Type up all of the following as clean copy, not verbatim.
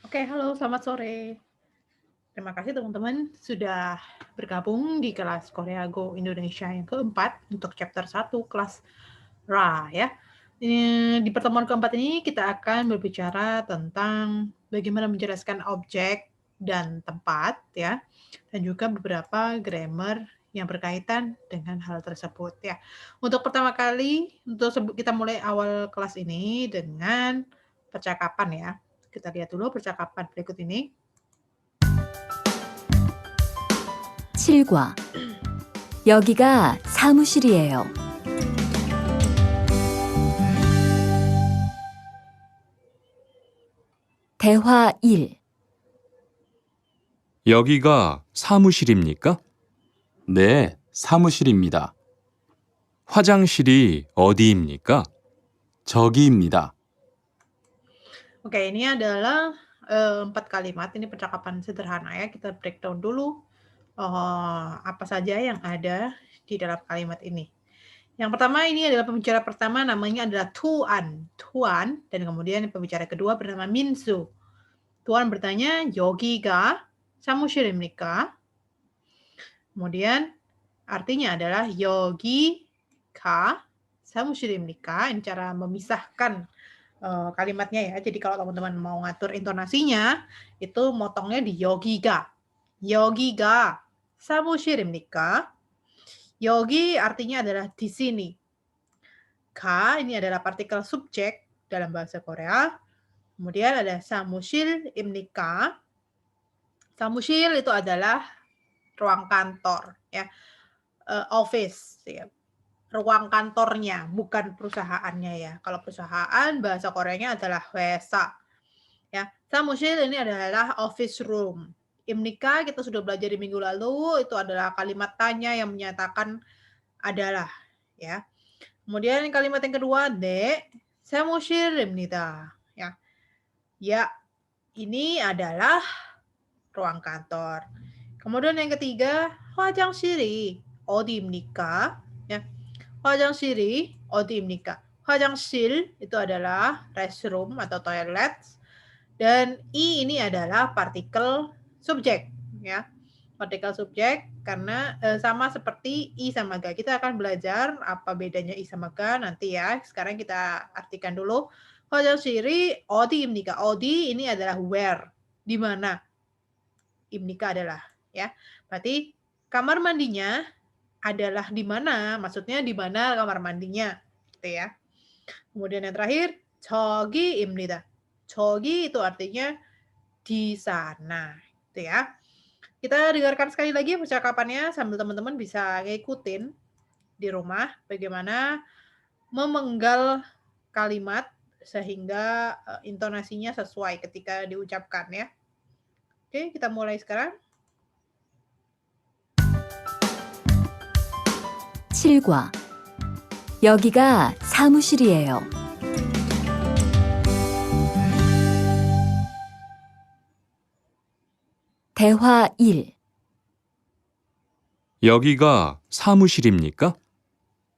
Oke, halo, selamat sore. Terima kasih teman-teman sudah bergabung di kelas Korea Go Indonesia yang keempat untuk chapter 1 kelas RA ya. Di pertemuan keempat ini kita akan berbicara tentang bagaimana menjelaskan objek dan tempat ya, dan juga beberapa grammar yang berkaitan dengan hal tersebut ya. Untuk pertama kali, kita mulai awal kelas ini dengan percakapan ya. Kita lihat dulu percakapan berikut ini. 7과 여기가 사무실이에요. 대화 1. 여기가 사무실입니까? 네, 사무실입니다. 화장실이 어디입니까? 저기입니다. Oke, ini adalah 4 kalimat. Ini percakapan sederhana ya. Kita breakdown dulu apa saja yang ada di dalam kalimat ini. Yang pertama ini adalah pembicara pertama namanya adalah Tuan, dan kemudian pembicara kedua bernama Minsu. Tuan bertanya, "여기가 사무실입니까?" Kemudian artinya adalah 여기가 사무실입니까? Ini cara memisahkan kalimatnya ya. Jadi kalau teman-teman mau ngatur intonasinya, itu motongnya di 여기가. 여기가 사무실입니까? 여기 artinya adalah di sini. Ka ini adalah partikel subjek dalam bahasa Korea. Kemudian ada 사무실입니까? 사무실 itu adalah ruang kantor ya. Office ya. Ruang kantornya, bukan perusahaannya ya. Kalau perusahaan bahasa Koreanya adalah 회사. Ya, samushil ini adalah office room. Imnika kita sudah belajar di minggu lalu, itu adalah kalimat tanya yang menyatakan adalah ya. Kemudian kalimat yang kedua, 네, 사무실입니다. Ya. Ya, ini adalah ruang kantor. Kemudian yang ketiga, 화장실이 어디입니까? Ya. 화장실이 어디입니까? 화장실 itu adalah restroom atau toilet, dan i ini adalah partikel subjek ya. Partikel subjek karena sama seperti i sama ga. Kita akan belajar apa bedanya i sama ga nanti ya. Sekarang kita artikan dulu. 화장실이 어디입니까? 어디 ini adalah where, di mana. 입니까 adalah ya. Berarti kamar mandinya adalah di mana, maksudnya di mana kamar mandinya, gitu ya. Kemudian yang terakhir, 저기입니다. 저기 itu artinya di sana, gitu ya. Kita dengarkan sekali lagi percakapannya sambil teman-teman bisa ngikutin di rumah bagaimana memenggal kalimat sehingga intonasinya sesuai ketika diucapkan ya. Oke, kita mulai sekarang. 7과 여기가 사무실이에요. 대화 1. 여기가 사무실입니까?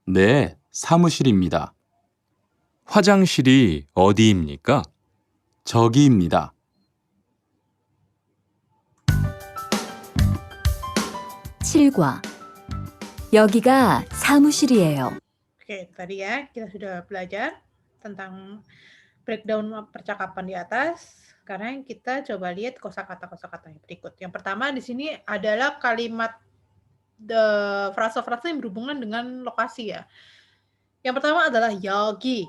네, 사무실입니다. 화장실이 어디입니까? 저기입니다. 칠과 여기가 사무실이에요. Oke, tadi ya kita sudah belajar tentang breakdown percakapan di atas. Sekarang kita coba lihat kosakata-kosakata yang berikut. Yang pertama di sini adalah kalimat frasa-frasa yang berhubungan dengan lokasi ya. Yang pertama adalah 여기.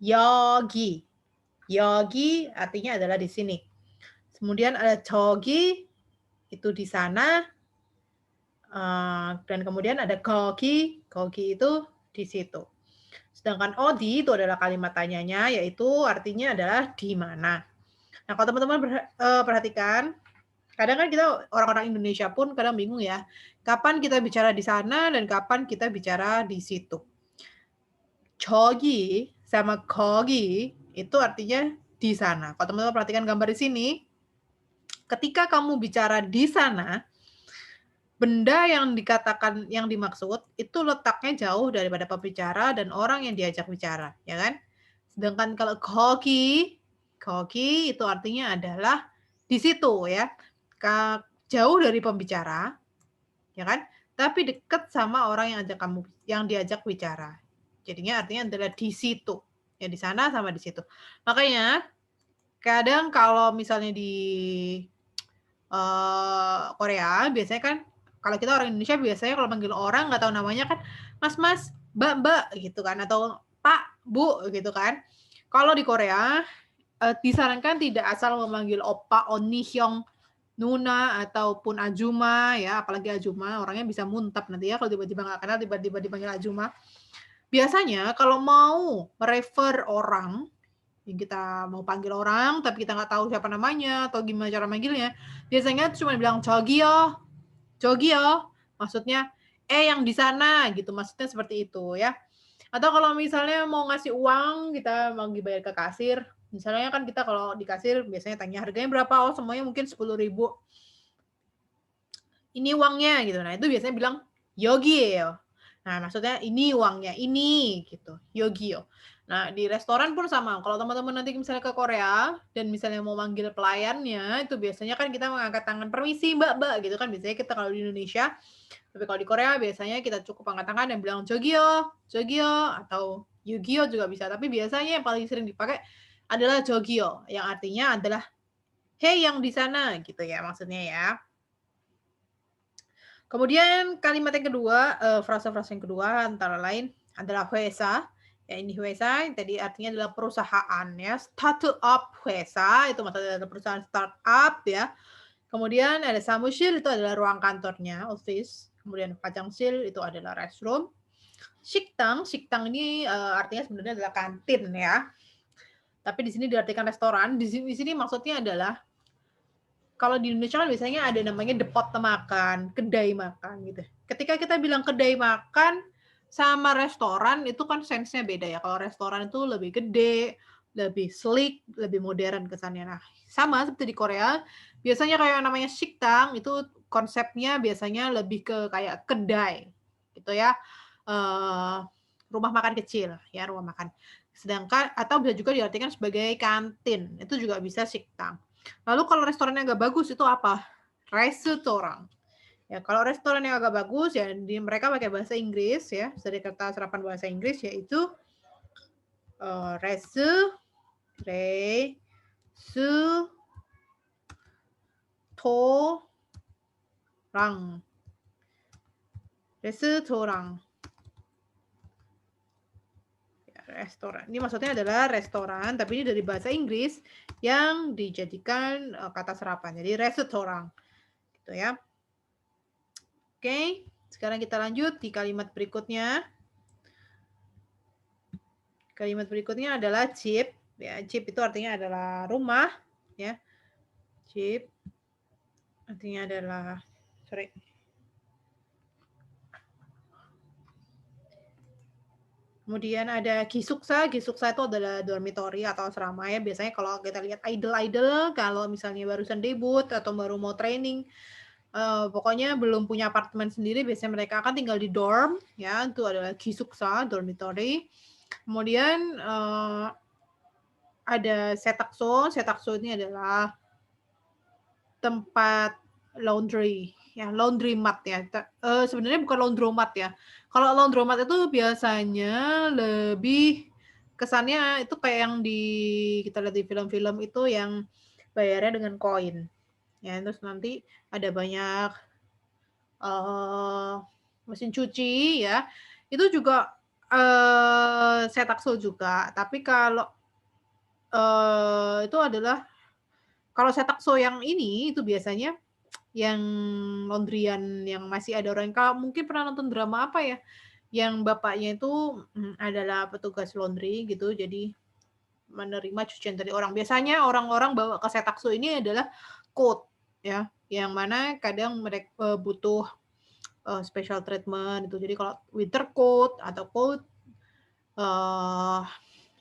여기. 여기 artinya adalah di sini. Kemudian ada 저기, itu di sana. Dan kemudian ada 거기, 거기 itu di situ. Sedangkan 어디 itu adalah kalimat tanyanya, yaitu artinya adalah di mana. Nah, kalau teman-teman perhatikan, kadang kan kita orang-orang Indonesia pun kadang bingung ya, kapan kita bicara di sana dan kapan kita bicara di situ. 저기 sama 거기 itu artinya di sana. Kalau teman-teman perhatikan gambar di sini, ketika kamu bicara di sana, benda yang dikatakan, yang dimaksud itu letaknya jauh daripada pembicara dan orang yang diajak bicara, ya kan? Sedangkan kalau 거기 Koki itu artinya adalah di situ ya. Jauh dari pembicara, ya kan? Tapi dekat sama orang yang diajak bicara. Jadinya artinya adalah di situ. Ya di sana sama di situ. Makanya kadang kalau misalnya di Korea biasanya kan kalau kita orang Indonesia biasanya kalau manggil orang nggak tahu namanya kan Mas, Mas, Mbak, Mbak gitu kan atau Pak, Bu gitu kan. Kalau di Korea, disarankan tidak asal memanggil oppa, onni, hyung, nuna, ataupun ajuma ya, apalagi ajuma orangnya bisa muntap nanti ya kalau tiba-tiba nggak kenal tiba-tiba dipanggil ajuma. Biasanya kalau mau merefer orang yang kita mau panggil orang, tapi kita nggak tahu siapa namanya atau gimana cara manggilnya, biasanya cuma bilang "저기요", maksudnya, yang di sana gitu, maksudnya seperti itu ya. Atau kalau misalnya mau ngasih uang, kita mau dibayar ke kasir, misalnya kan kita kalau di kasir biasanya tanya, "Harganya berapa?" "Oh, semuanya mungkin 10.000." "Ini uangnya," gitu. Nah, itu biasanya bilang, "여기예요." Nah, maksudnya ini uangnya, ini gitu, "여기요." Nah, di restoran pun sama, kalau teman-teman nanti misalnya ke Korea dan misalnya mau manggil pelayannya, itu biasanya kan kita mengangkat tangan, "Permisi, Mbak, Mbak," gitu kan biasanya kita kalau di Indonesia. Tapi kalau di Korea biasanya kita cukup angkat tangan dan bilang, "저기요, 저기요," atau "여기요" juga bisa, tapi biasanya yang paling sering dipakai adalah "저기요," yang artinya adalah, "Hei yang di sana," gitu ya maksudnya ya. Kemudian kalimat yang kedua, frasa-frasa yang kedua antara lain adalah 회사. Ya ini 회사 tadi artinya adalah perusahaan ya, startup 회사 itu maksudnya adalah perusahaan startup ya. Kemudian ada samu실 itu adalah ruang kantornya, office. Kemudian 화장실 itu adalah restroom. 식당, 식당 ini, artinya sebenarnya adalah kantin ya, tapi di sini diartikan restoran. Di sini maksudnya adalah kalau di Indonesia kan biasanya ada namanya depot makan, kedai makan gitu. Ketika kita bilang kedai makan sama restoran itu kan sense-nya beda ya. Kalau restoran itu lebih gede, lebih sleek, lebih modern kesannya. Nah, sama seperti di Korea, biasanya kayak namanya 식당 itu konsepnya biasanya lebih ke kayak kedai gitu ya. Eee, Rumah makan kecil ya, rumah makan. Sedangkan atau bisa juga diartikan sebagai kantin, itu juga bisa 식당. Lalu kalau restorannya agak bagus itu apa? Restoran. Ya, kalau restoran yang agak bagus ya mereka pakai bahasa Inggris ya, dari kata serapan bahasa Inggris yaitu, resu re su to rang. Restoran. Ya, restoran. Ini maksudnya adalah restoran, tapi ini dari bahasa Inggris yang dijadikan, kata serapan. Jadi restoran, gitu ya. Oke, sekarang kita lanjut di kalimat berikutnya. Kalimat berikutnya adalah 집. Ya, 집 itu artinya adalah rumah, ya. 집 artinya adalah sorry. Kemudian ada 기숙사. 기숙사 itu adalah dormitory atau asrama ya. Biasanya kalau kita lihat idol-idol, kalau misalnya barusan debut atau baru mau training, pokoknya belum punya apartemen sendiri, biasanya mereka akan tinggal di dorm, ya. Itu adalah 기숙사, dormitory. Kemudian, ada setakso. Setakso ini adalah tempat laundry, ya, laundromat ya. Sebenarnya bukan laundromat ya. Kalau laundromat itu biasanya lebih kesannya itu kayak yang kita lihat di film-film itu yang bayarnya dengan koin. Ya, terus nanti ada banyak, eee, mesin cuci ya. Itu juga, setakso juga. Tapi kalau, itu adalah kalau setakso yang ini, itu biasanya yang laundryan yang masih ada orang kalau mungkin pernah nonton drama apa ya, yang bapaknya itu, adalah petugas laundry gitu, jadi menerima cucian dari orang. Biasanya orang-orang bawa ke setakso ini adalah coat ya, yang mana kadang mereka butuh, special treatment itu. Jadi kalau winter coat atau coat, eee,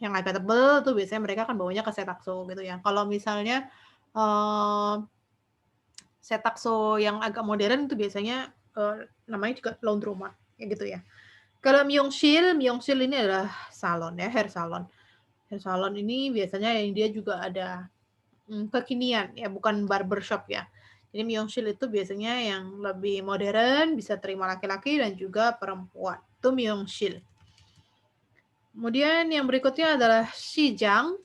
yang agak tebel tuh biasanya mereka akan bawanya ke setakso gitu ya. Kalau misalnya, eee setakso yang agak modern itu biasanya, namanya juga laundromat, kayak gitu ya. Kalau Myeongsil ini adalah salon ya, hair salon. Hair salon ini biasanya yang dia juga ada kekinian ya, bukan barbershop ya. Jadi Myeongsil itu biasanya yang lebih modern, bisa terima laki-laki dan juga perempuan. Itu Myeongsil. Kemudian yang berikutnya adalah Sijang.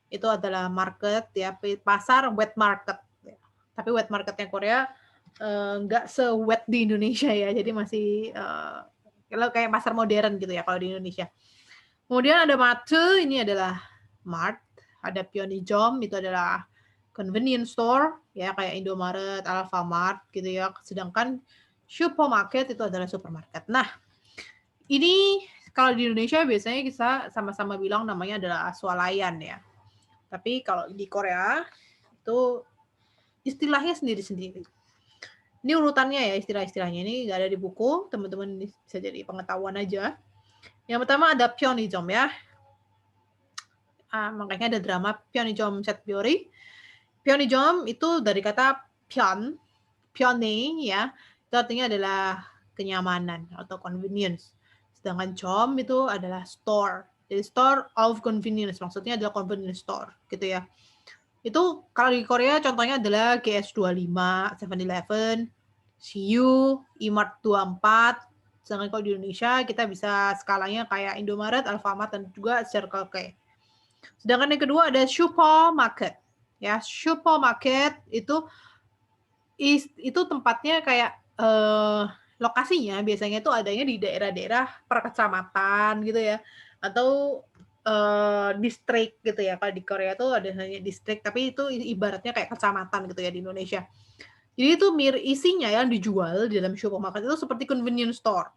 Itu adalah market ya, pasar wet market. Ya. Tapi wet marketnya Korea nggak se-wet di Indonesia ya. Jadi masih kalau kayak pasar modern gitu ya kalau di Indonesia. Kemudian ada Marte, ini adalah mart. Ada Pyeonijom, itu adalah convenience store ya kayak Indomaret, Alfamart gitu ya. Sedangkan supermarket itu adalah supermarket. Nah, ini kalau di Indonesia biasanya kita sama-sama bilang namanya adalah swalayan ya. Tapi kalau di Korea itu istilahnya sendiri-sendiri. Ini urutannya ya istilah-istilahnya ini nggak ada di buku, teman-teman bisa jadi pengetahuan aja. Yang pertama ada Pyeonijom ya. Makanya ada drama Pyeonijom Setbyori. Pyeonijom itu dari kata pyeon, pyeone ya, itu artinya adalah kenyamanan atau convenience. Sedangkan jom itu adalah store. Jadi store of convenience, maksudnya adalah convenience store gitu ya. Itu kalau di Korea contohnya adalah GS25, 7-Eleven, CU, E-Mart 24. Sedangkan kalau di Indonesia kita bisa skalanya kayak Indomaret, Alfamart, dan juga Circle K. Sedangkan yang kedua ada supermarket. Ya, supermarket itu tempatnya kayak lokasinya biasanya itu adanya di daerah-daerah perkecamatan gitu ya, atau distrik gitu ya. Kalau di Korea tuh ada hanya distrik, tapi itu ibaratnya kayak kecamatan gitu ya di Indonesia. Jadi itu isinya yang dijual di dalam supermarket itu seperti convenience store.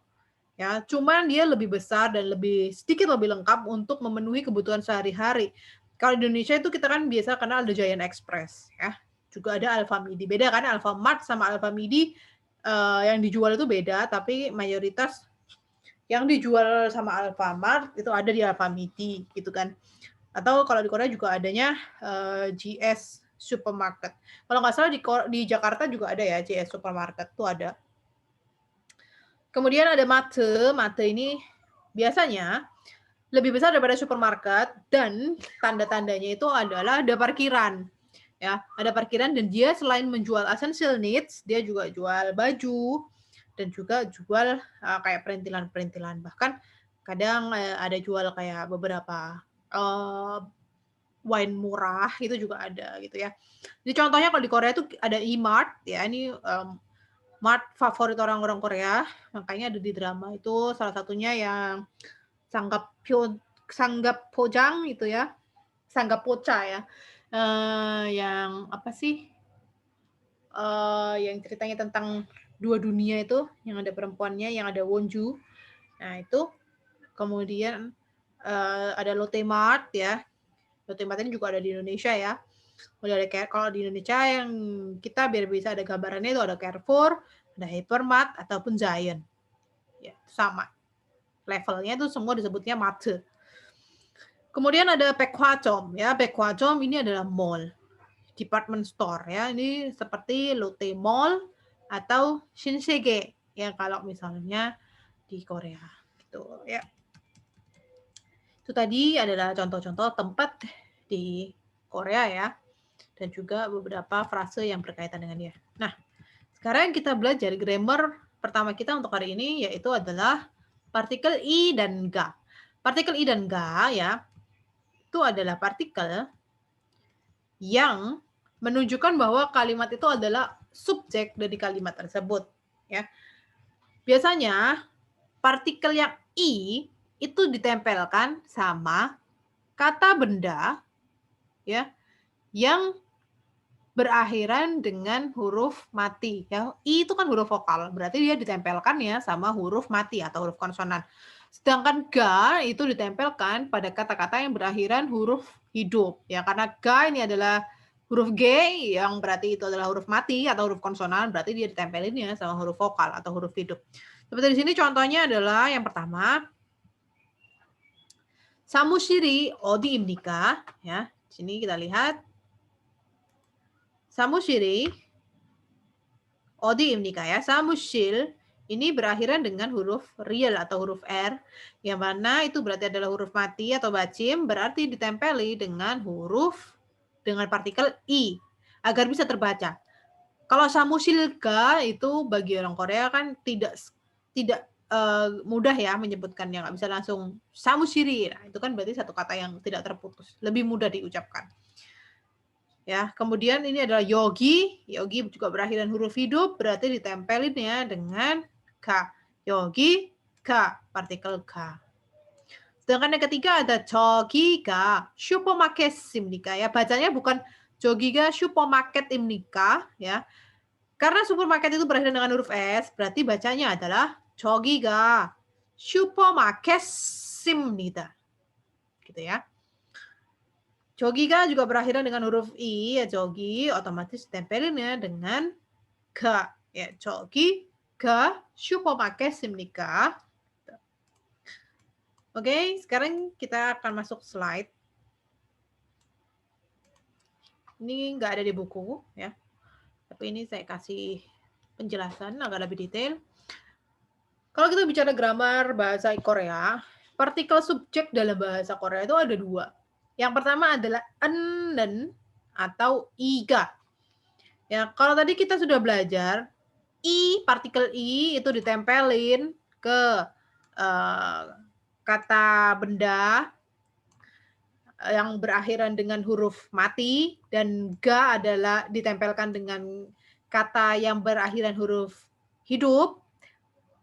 Ya, cuman dia lebih besar dan sedikit lebih lengkap untuk memenuhi kebutuhan sehari-hari. Kalau di Indonesia itu kita kan biasa kenal ada Giant Express ya. Juga ada Alfamidi. Beda kan Alfamart sama Alfamidi yang dijual itu beda, tapi mayoritas yang dijual sama Alfamart itu ada di Alfamidi gitu kan. Atau kalau di Korea juga adanya GS Supermarket. Kalau nggak salah di Jakarta juga ada ya GS Supermarket tuh ada. Kemudian ada Mate. Mate ini biasanya lebih besar daripada supermarket dan tanda-tandanya itu adalah ada parkiran. Ya, ada parkiran dan dia selain menjual essential needs, dia juga jual baju dan juga jual kayak perintilan-perintilan. Bahkan kadang ada jual kayak beberapa wine murah itu juga ada gitu ya. Jadi contohnya kalau di Korea itu ada E-Mart ya, ini mart favorit orang-orang Korea, makanya ada di drama itu salah satunya yang Sanggap Pojang itu ya, Sanggap Pocha ya, yang apa sih, yang ceritanya tentang dua dunia itu, yang ada perempuannya, yang ada Wonju. Nah itu, kemudian ada Lotte Mart ya, Lotte Mart ini juga ada di Indonesia ya. Udah ada kalau di Indonesia yang kita biar bisa ada gambarannya itu ada Carrefour, ada Hypermart ataupun Giant. Ya, sama. Levelnya itu semua disebutnya Marte. Kemudian ada Baekhwajom ya. Baekhwajom ini adalah mall, department store ya. Ini seperti Lotte Mall atau Shinsegae ya kalau misalnya di Korea gitu ya. Itu tadi adalah contoh-contoh tempat di Korea ya, dan juga beberapa frase yang berkaitan dengan dia. Nah, sekarang kita belajar grammar pertama kita untuk hari ini, yaitu adalah partikel i dan ga. Partikel i dan ga ya, itu adalah partikel yang menunjukkan bahwa kalimat itu adalah subjek dari kalimat tersebut. Ya. Biasanya partikel yang i itu ditempelkan sama kata benda ya yang berakhiran dengan huruf mati ya. I itu kan huruf vokal, berarti dia ditempelkan ya sama huruf mati atau huruf konsonan. Sedangkan ga itu ditempelkan pada kata-kata yang berakhiran huruf hidup ya, karena ga ini adalah huruf G yang berarti itu adalah huruf mati atau huruf konsonan, berarti dia ditempelin ya sama huruf vokal atau huruf hidup. Seperti di sini contohnya adalah yang pertama 사무실이 어디입니까? Ya, sini kita lihat 사무실이 어디입니까 ya. 사무실 Ini berakhiran dengan huruf real atau huruf R, yang mana itu berarti adalah huruf mati atau bacim, berarti ditempeli dengan partikel I, agar bisa terbaca. Kalau samusilga itu bagi orang Korea kan tidak mudah ya menyebutkannya, nggak bisa langsung samushiri. Nah, itu kan berarti satu kata yang tidak terputus, lebih mudah diucapkan. Ya, kemudian ini adalah yogi. Yogi juga berakhiran huruf hidup, berarti ditempelin ya dengan K. Yogi, K, partikel K. Sedangkan yang ketiga ada jogiga, supermarket simnika ya. Bacanya bukan jogiga supermarket imnika ya. Karena supermarket itu berakhiran dengan huruf S, berarti bacanya adalah jogiga supermarket simnida. Gitu ya. Jogiga juga berakhiran dengan huruf I, ya jogi, otomatis tempelinnya dengan K. Ya, jogi, K, supermarket simnika. Oke, sekarang kita akan masuk slide. Ini nggak ada di buku, ya. Tapi ini saya kasih penjelasan agak lebih detail. Kalau kita bicara grammar bahasa Korea, partikel subjek dalam bahasa Korea itu ada dua. Yang pertama adalah enen atau iga. Ya, kalau tadi kita sudah belajar, partikel I itu ditempelin ke kata benda yang berakhiran dengan huruf mati, dan ga adalah ditempelkan dengan kata yang berakhiran huruf hidup.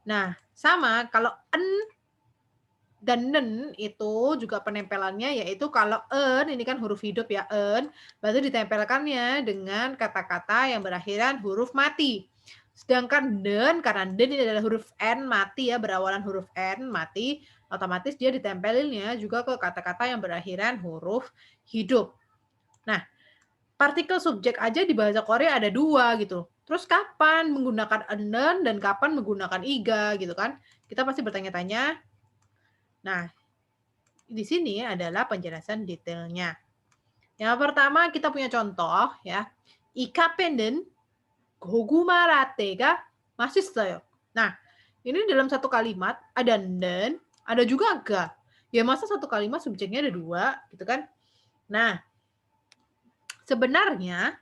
Nah, sama kalau en dan nen itu juga penempelannya, yaitu kalau ini kan huruf hidup ya, berarti ditempelkannya dengan kata-kata yang berakhiran huruf mati. Sedangkan den, karena den ini adalah huruf n mati ya, berawalan huruf n mati, otomatis dia ditempelinnya juga ke kata-kata yang berakhiran huruf hidup. Nah, partikel subjek aja di bahasa Korea ada dua gitu. Terus kapan menggunakan enen dan kapan menggunakan iga gitu kan? Kita pasti bertanya-tanya. Nah, di sini adalah penjelasan detailnya. Yang pertama kita punya contoh ya. 이카페는 고구마 라떼가 맛있어요. Nah, ini dalam satu kalimat ada nen, ada juga ga. Ya masa satu kalimat subjeknya ada dua gitu kan? Nah, sebenarnya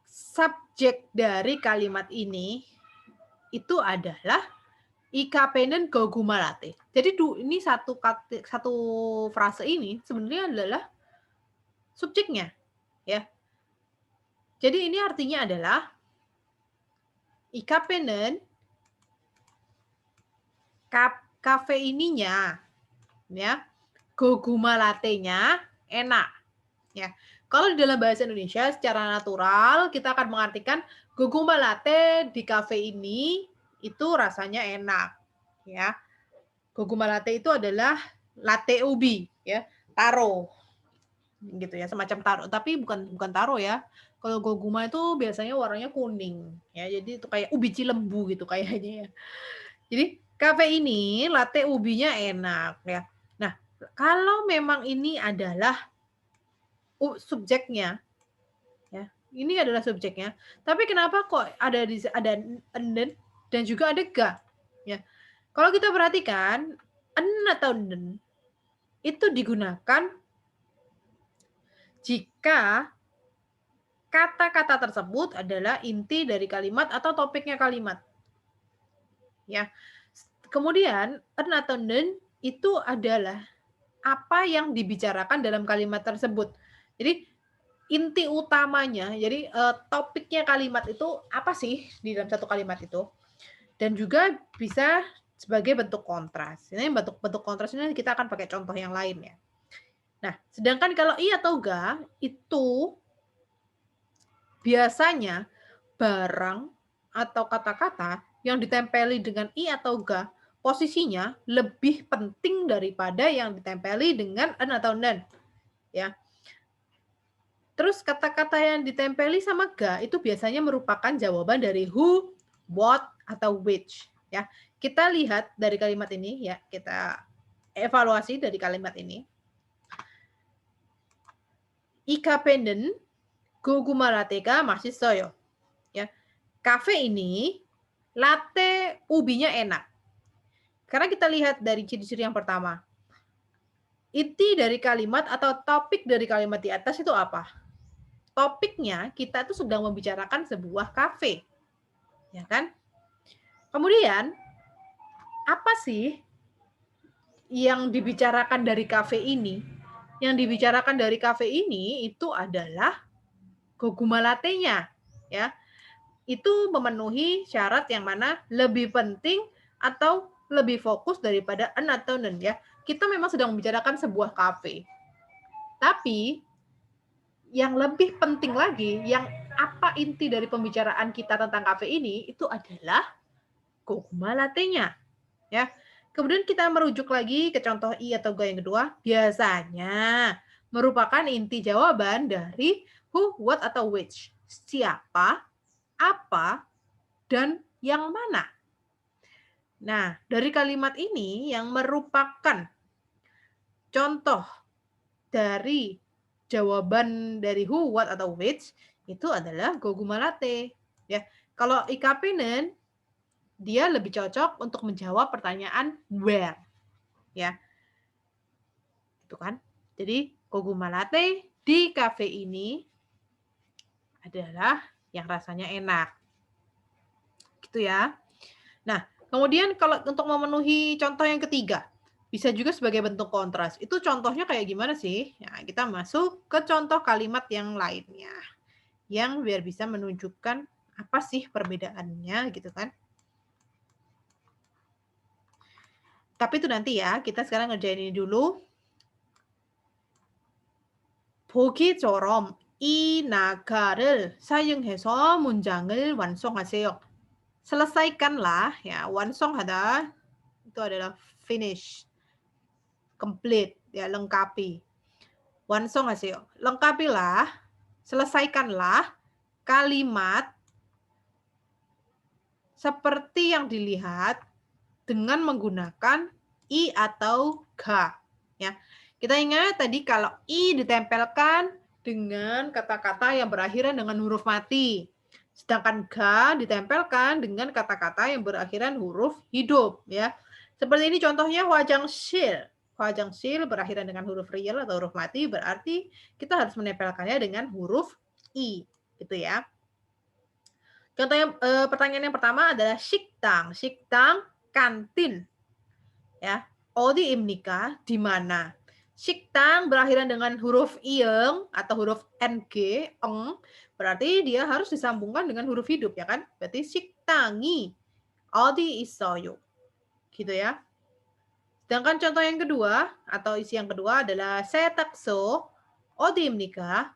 subjek dari kalimat ini itu adalah Ikapenen goguma latte. Jadi ini satu frase ini sebenarnya adalah subjeknya, ya. Jadi ini artinya adalah ikapenen kafe ininya, ya. Goguma latte-nya enak, ya. Kalau di dalam bahasa Indonesia secara natural kita akan mengartikan goguma latte di kafe ini itu rasanya enak, ya. Goguma latte itu adalah latte ubi, ya, taro, gitu ya, semacam taro. Tapi bukan taro ya. Kalau goguma itu biasanya warnanya kuning, ya. Jadi itu kayak ubi cilembu gitu kayaknya ya. Jadi kafe ini latte ubinya enak, ya. Nah, kalau memang ini adalah subjeknya, ya, ini adalah subjeknya. Tapi kenapa kok ada enen dan juga ada ga, ya? Kalau kita perhatikan en atau nen itu digunakan jika kata-kata tersebut adalah inti dari kalimat atau topiknya kalimat. Ya. Kemudian en atau nen itu adalah apa yang dibicarakan dalam kalimat tersebut. Jadi inti utamanya, jadi topiknya kalimat itu apa sih di dalam satu kalimat itu? Dan juga bisa sebagai bentuk kontras. Ini bentuk kontras ini kita akan pakai contoh yang lain ya. Nah, sedangkan kalau i atau ga itu biasanya barang atau kata-kata yang ditempeli dengan i atau ga posisinya lebih penting daripada yang ditempeli dengan en atau nen. Ya. Terus kata-kata yang ditempeli sama ga itu biasanya merupakan jawaban dari who, what, atau which. Ya, kita lihat dari kalimat ini ya, kita evaluasi dari kalimat ini. 이카페는 고구마 라떼가 맛있어요. Ya, kafe ini Latte ubinya enak. Karena kita lihat dari ciri-ciri yang pertama. Inti dari kalimat atau topik dari kalimat di atas itu apa? Topiknya kita tuh sedang membicarakan sebuah kafe. Ya kan? Kemudian, apa sih yang dibicarakan dari kafe ini? Yang dibicarakan dari kafe ini itu adalah goguma latte-nya, ya. Itu memenuhi syarat yang mana lebih penting atau lebih fokus daripada an atau nen, ya. Kita memang sedang membicarakan sebuah kafe. Tapi yang lebih penting lagi, yang apa inti dari pembicaraan kita tentang kafe ini itu adalah goguma latte-nya, ya. Kemudian kita merujuk lagi ke contoh I atau G yang kedua, biasanya merupakan inti jawaban dari who, what, atau which. Siapa, apa, dan yang mana. Nah, dari kalimat ini yang merupakan contoh dari jawaban dari who, what, atau which itu adalah goguma latte. Ya, kalau ikapenen dia lebih cocok untuk menjawab pertanyaan where. Ya, itu kan. Jadi goguma latte di cafe ini adalah yang rasanya enak. Gitu ya. Nah, kemudian kalau untuk memenuhi contoh yang ketiga, bisa juga sebagai bentuk kontras. Itu contohnya kayak gimana sih? Nah, kita masuk ke contoh kalimat yang lainnya. Yang biar bisa menunjukkan apa sih perbedaannya gitu kan. Tapi itu nanti ya, kita sekarang ngerjain ini dulu. 보기처럼 이 나가를 사용해서 문장을 완성하세요. Selesaikanlah ya, 완성하다 itu adalah finish, complete ya, lengkapi. 완성하세요. Lengkapilah, selesaikanlah kalimat seperti yang dilihat dengan menggunakan I atau ga. Ya. Kita ingat tadi kalau I ditempelkan dengan kata-kata yang berakhiran dengan huruf mati. Sedangkan ga ditempelkan dengan kata-kata yang berakhiran huruf hidup. Ya. Seperti ini contohnya hwajangsil. Hwajangsil berakhiran dengan huruf real atau huruf mati, berarti kita harus menempelkannya dengan huruf I. Gitu ya. Contoh yang, pertanyaan yang pertama adalah 식당. 식당, kantin. Ya, 어디입니까? Di mana? 식당 berakhiran dengan huruf ieng atau huruf ng, eng, berarti dia harus disambungkan dengan huruf hidup ya kan? Berarti 식당이 어디 있어요? Gitu ya. Sedangkan contoh yang kedua atau isi yang kedua adalah 세탁소 어디입니까?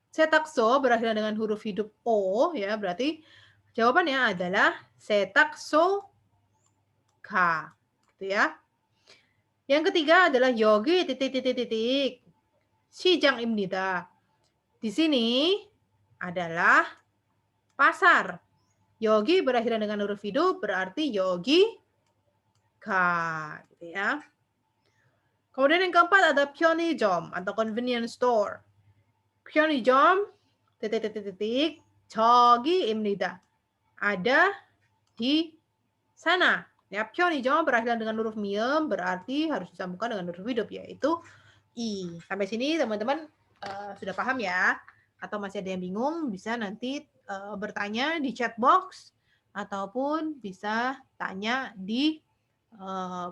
세탁소 berakhiran dengan huruf hidup o ya, berarti jawabannya adalah 세탁소 ga. Gitu ya. Yang ketiga adalah 여기 titik. 시장입니다. Di sini adalah pasar. 여기 berakhiran dengan huruf hidup berarti 여기 ga. Gitu ya. Kemudian yang keempat ada 편의점 atau convenience store. 편의점 titik 저기입니다. Ada di sana. Ya, 편의점 berakhiran dengan huruf miem berarti harus disambungkan dengan huruf hidup yaitu I. Sampai sini teman-teman sudah paham ya? Atau masih ada yang bingung bisa nanti bertanya di chat box ataupun bisa tanya di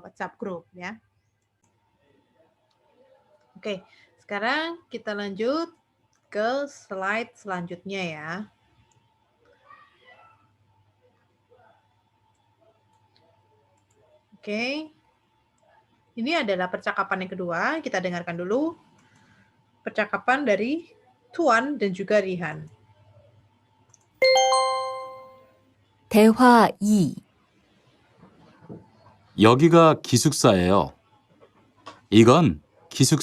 WhatsApp group ya. Oke, sekarang kita lanjut ke slide selanjutnya ya. Oke. Ini adalah percakapan yang kedua. Kita dengarkan dulu percakapan dari Tuan dan juga Rihan. 대화 2. 여기가 기숙사예요. 이건 기숙사